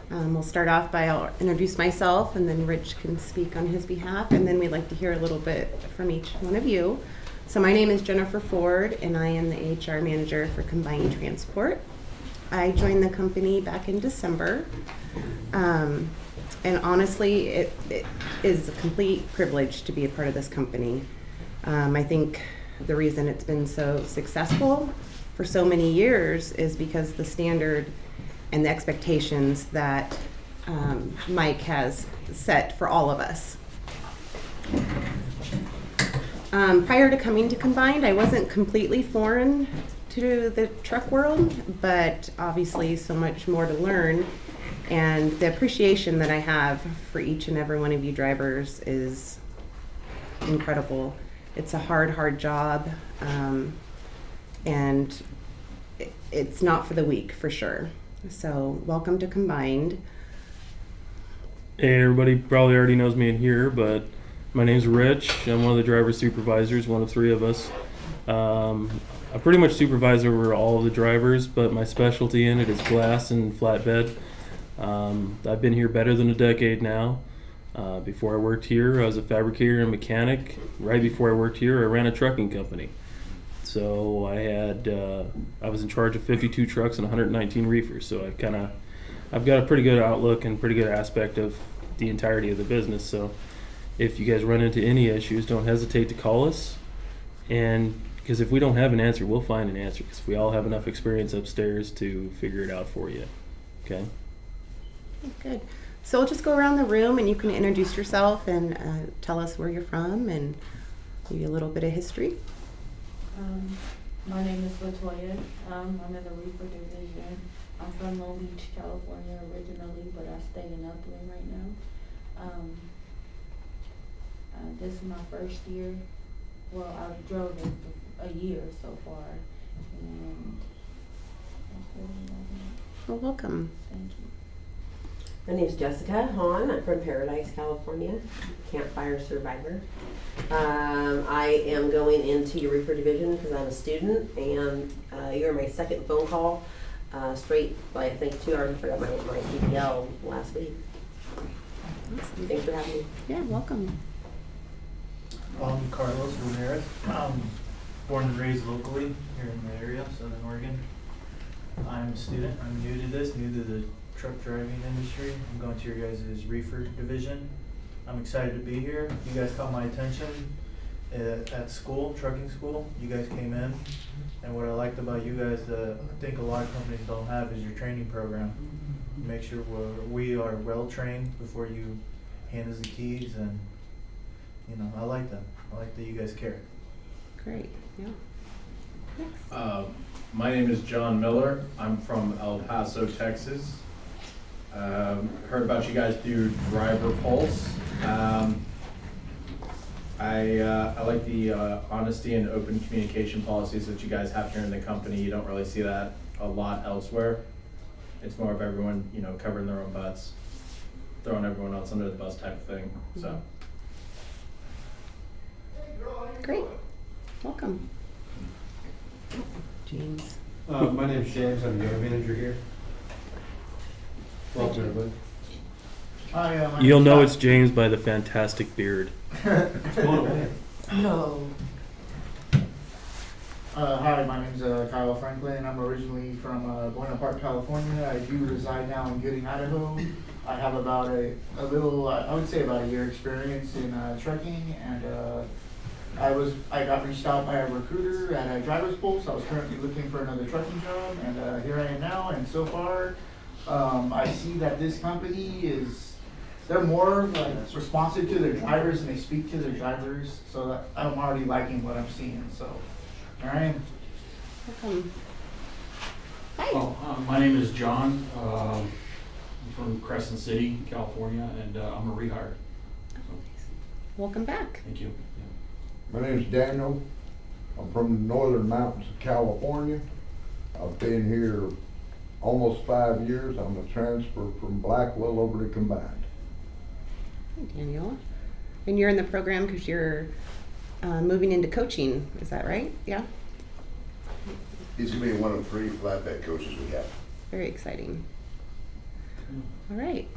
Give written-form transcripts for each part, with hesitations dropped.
We'll start off by I'll introduce myself, and then Rich can speak on his behalf, and then we'd like to hear a little bit from each one of you. So my name is Jennifer Ford, and I am the HR manager for Combined Transport. I joined the company back in December, and honestly, it is a complete privilege to be a part of this company. I think the reason it's been so successful for so many years is because the standard and the expectations that Mike has set for all of us. Prior to coming to Combined, I wasn't completely foreign to the truck world, but obviously so much more to learn. And the appreciation that I have for each and every one of you drivers is incredible. It's a hard job, and it's not for the weak, for sure. So welcome to Combined. Hey, everybody probably already knows me in here, but my name's Rich. I'm one of the driver supervisors, one of three of us. I pretty much supervise over all of the drivers, but my specialty in it is glass and flatbed. I've been here better than a decade now. Before I worked here, I was a fabricator and mechanic. Right before I worked here, I ran a trucking company. So I was in charge of 52 trucks and 119 reefers. So I've got a pretty good outlook and pretty good aspect of the entirety of the business. So if you guys run into any issues, don't hesitate to call us. And because if we don't have an answer, we'll find an answer, because we all have enough experience upstairs to figure it out for you. Okay? Good. So we'll just go around the room and you can introduce yourself and tell us where you're from and maybe a little bit of history. My name is Latoya. I'm in the reefer division. I'm from Long Beach, California originally, but I stay in Upland right now. This is my first year. Well, I've drove it for a year so far, and that's really Well, welcome. Thank you. My name is Jessica Hahn. I'm from Paradise, California, campfire survivor. I am going into your reefer division because I'm a student, and you were my second phone call straight by, I think, 2 hours. I forgot my CDL last week. Awesome. Thanks for having me. Yeah, welcome. I'm Carlos Ramirez. I'm born and raised locally here in the area, Southern Oregon. I'm a student. I'm new to the truck driving industry. I'm going to your guys' reefer division. I'm excited to be here. You guys caught my attention at school, trucking school. You guys came in, and what I liked about you guys that I think a lot of companies don't have is your training program. Make sure we are well trained before you hand us the keys, and I like that. I like that you guys care. Great. Yeah. Next. My name is John Miller. I'm from El Paso, Texas. Heard about you guys through Driver Pulse. I like the honesty and open communication policies that you guys have here in the company. You don't really see that a lot elsewhere. It's more of everyone, covering their own butts, throwing everyone else under the bus type of thing. So. Great. Welcome. James. My name's James. I'm the unit manager here. Welcome, everybody. Hi, You'll know it's James by the fantastic beard. It's going away. No. Hi, my name's Kyle Franklin. I'm originally from Buena Park, California. I do reside now in Gooding, Idaho. I have about a little, I would say about a year experience in trucking, and I got reached out by a recruiter at a driver's pulse. I was currently looking for another trucking job, and here I am now. And so far, I see that this company they're more like responsive to their drivers, and they speak to their drivers. So that I'm already liking what I'm seeing. So here I am. Welcome. Hi. My name is John. I'm from Crescent City, California, and I'm a rehire. Welcome back. Thank you. My name is Daniel. I'm from the northern mountains of California. I've been here almost 5 years. I'm a transfer from Blackwell over to Combined. Hi, Daniel. And you're in the program because you're moving into coaching, is that right? Yeah? He's going to be one of 3 flatbed coaches we have. Very exciting. All right.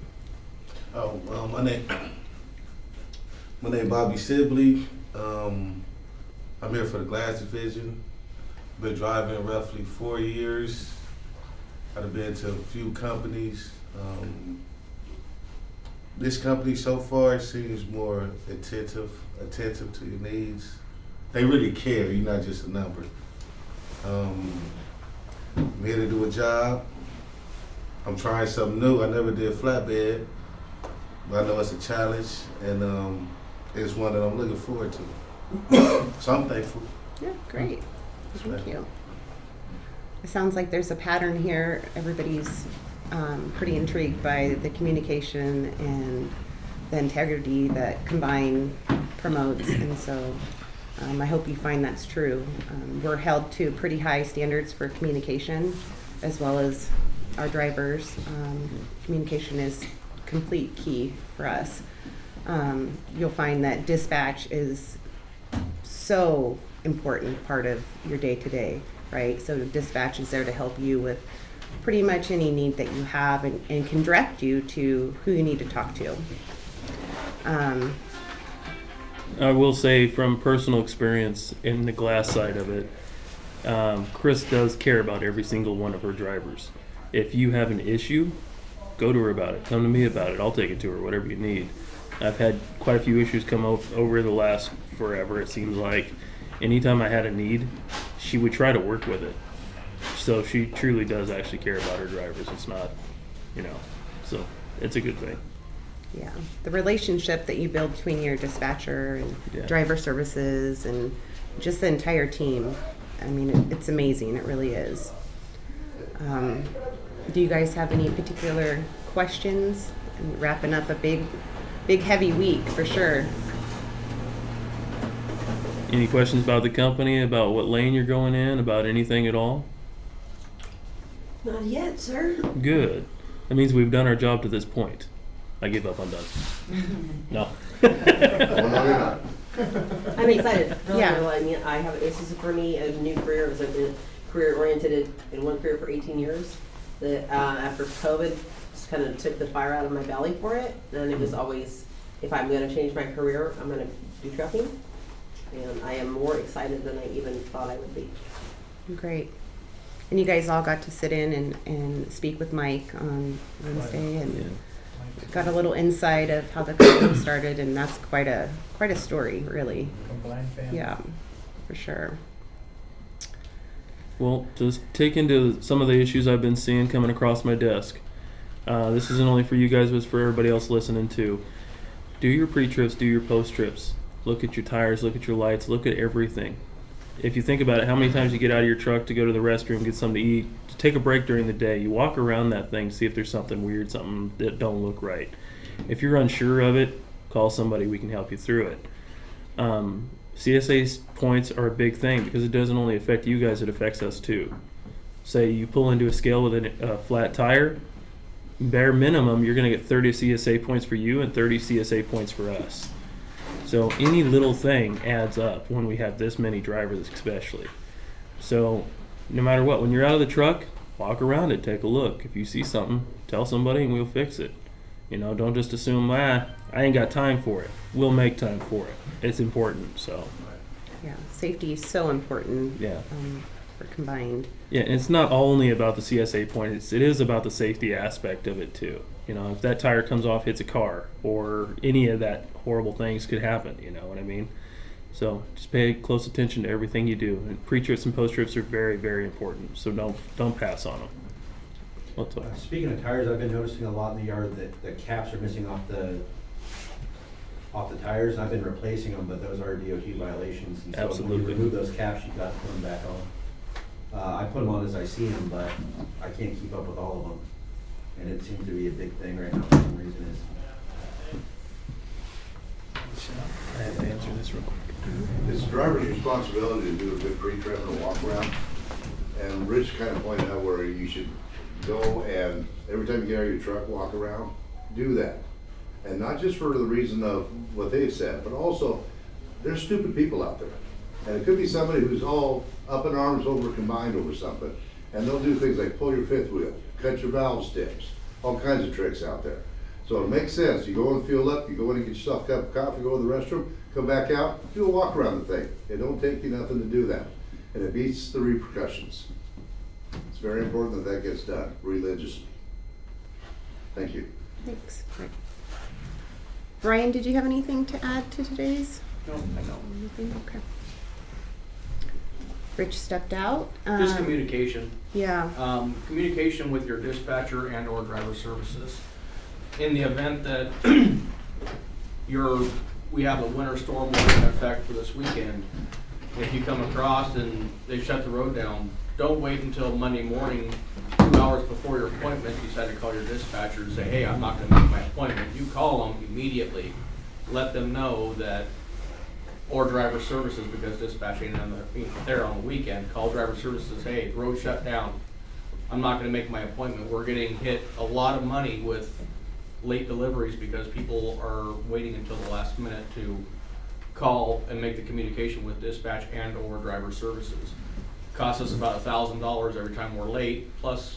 Oh, my name Bobby Sibley. I'm here for the glass division. Been driving roughly 4 years. I've been to a few companies. This company so far seems more attentive to your needs. They really care. You're not just a number. I'm here to do a job. I'm trying something new. I never did flatbed, but I know it's a challenge, and it's one that I'm looking forward to. So I'm thankful. Yeah, great. Thank you. It sounds like there's a pattern here. Everybody's pretty intrigued by the communication and the integrity that Combine promotes, and so I hope you find that's true. We're held to pretty high standards for communication, as well as our drivers. Communication is complete key for us. You'll find that dispatch is so important part of your day-to-day, right? So dispatch is there to help you with pretty much any need that you have, and can direct you to who you need to talk to. I will say from personal experience in the glass side of it, Chris does care about every single one of her drivers. If you have an issue, go to her about it. Come to me about it. I'll take it to her, whatever you need. I've had quite a few issues come over the last forever, it seems like. Anytime I had a need, she would try to work with it. So she truly does actually care about her drivers. It's not, so it's a good thing. Yeah, the relationship that you build between your dispatcher and Yeah. driver services and just the entire team, I mean, it's amazing. It really is. Do you guys have any particular questions? And wrapping up a big, heavy week for sure. Any questions about the company, about what lane you're going in, about anything at all? Not yet, sir. Good. That means we've done our job to this point. I give up, I'm done. No. Well, no, you're not. I'm excited. Really, Yeah. really. I mean, this is for me a new career. It was a career oriented in one career for 18 years. That after COVID, just kind of took the fire out of my belly for it. And it was always, if I'm going to change my career, I'm going to do trucking. And I am more excited than I even thought I would be. Great. And you guys all got to sit in and speak with Mike on Wednesday, and got a little insight of how the company started, and that's quite a story, really. Combined family. Yeah, for sure. Well, to take into some of the issues I've been seeing coming across my desk, this isn't only for you guys, but it's for everybody else listening too. Do your pre-trips, do your post-trips. Look at your tires, look at your lights, look at everything. If you think about it, how many times you get out of your truck to go to the restroom, get something to eat, to take a break during the day, you walk around that thing, see if there's something weird, something that don't look right. If you're unsure of it, call somebody, we can help you through it. CSA points are a big thing because it doesn't only affect you guys, it affects us too. Say you pull into a scale with a flat tire, bare minimum, you're gonna get 30 CSA points for you and 30 CSA points for us. So any little thing adds up when we have this many drivers especially. So no matter what, when you're out of the truck, walk around it, take a look. If you see something, tell somebody and we'll fix it. Don't just assume, I ain't got time for it. We'll make time for it. It's important, so. Yeah, safety is so important. Yeah. For Combined. Yeah, and it's not only about the CSA point, it is about the safety aspect of it too. If that tire comes off, hits a car, or any of that horrible things could happen, you know what I mean? So just pay close attention to everything you do. And pre-trips and post-trips are very, very important, so don't pass on them. What's up? Speaking of tires, I've been noticing a lot in the yard that the caps are missing off the tires, and I've been replacing them, but those are DOT violations. And so Absolutely. when you remove those caps, you've got to put them back on. I put them on as I see them, but I can't keep up with all of them. And it seems to be a big thing right now for some reason. I have to answer this real quick. It's the driver's responsibility to do a good pre-trip and a walk around. And Rich kind of pointed out where you should go and every time you get out of your truck, walk around, do that. And not just for the reason of what they've said, but also there's stupid people out there. And it could be somebody who's all up in arms over Combined over something. And they'll do things like pull your fifth wheel, cut your valve stems, all kinds of tricks out there. So it makes sense, you go and fuel up, you go in and get yourself a cup of coffee, go to the restroom, come back out, do a walk around the thing. It don't take you nothing to do that, and it beats the repercussions. It's very important that that gets done religiously. Thank you. Thanks. Right. Brian, did you have anything to add to today's? No, I don't. Anything? Okay. Rich stepped out. Just communication. Yeah. Communication with your dispatcher and or driver services. In the event that we have a winter storm in effect for this weekend, if you come across and they shut the road down, don't wait until Monday morning, 2 hours before your appointment, you decide to call your dispatcher and say, hey, I'm not gonna make my appointment. You call them immediately, let them know that, or driver services, because dispatch ain't there on the weekend, call driver services, hey, the road shut down. I'm not gonna make my appointment. We're getting hit a lot of money with late deliveries because people are waiting until the last minute to call and make the communication with dispatch and or driver services. Costs us about $1,000 every time we're late, plus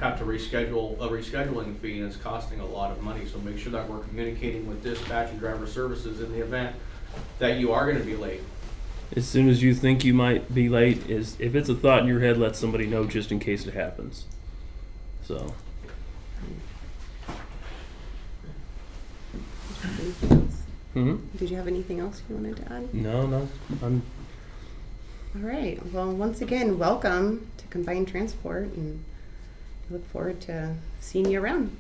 have to reschedule a rescheduling fee, and it's costing a lot of money. So make sure that we're communicating with dispatch and driver services in the event that you are gonna be late. As soon as you think you might be late, if it's a thought in your head, let somebody know just in case it happens. So. Anything else? Mm-hmm. Did you have anything else you wanted to add? No, I'm. All right. Well, once again, welcome to Combined Transport, and I look forward to seeing you around.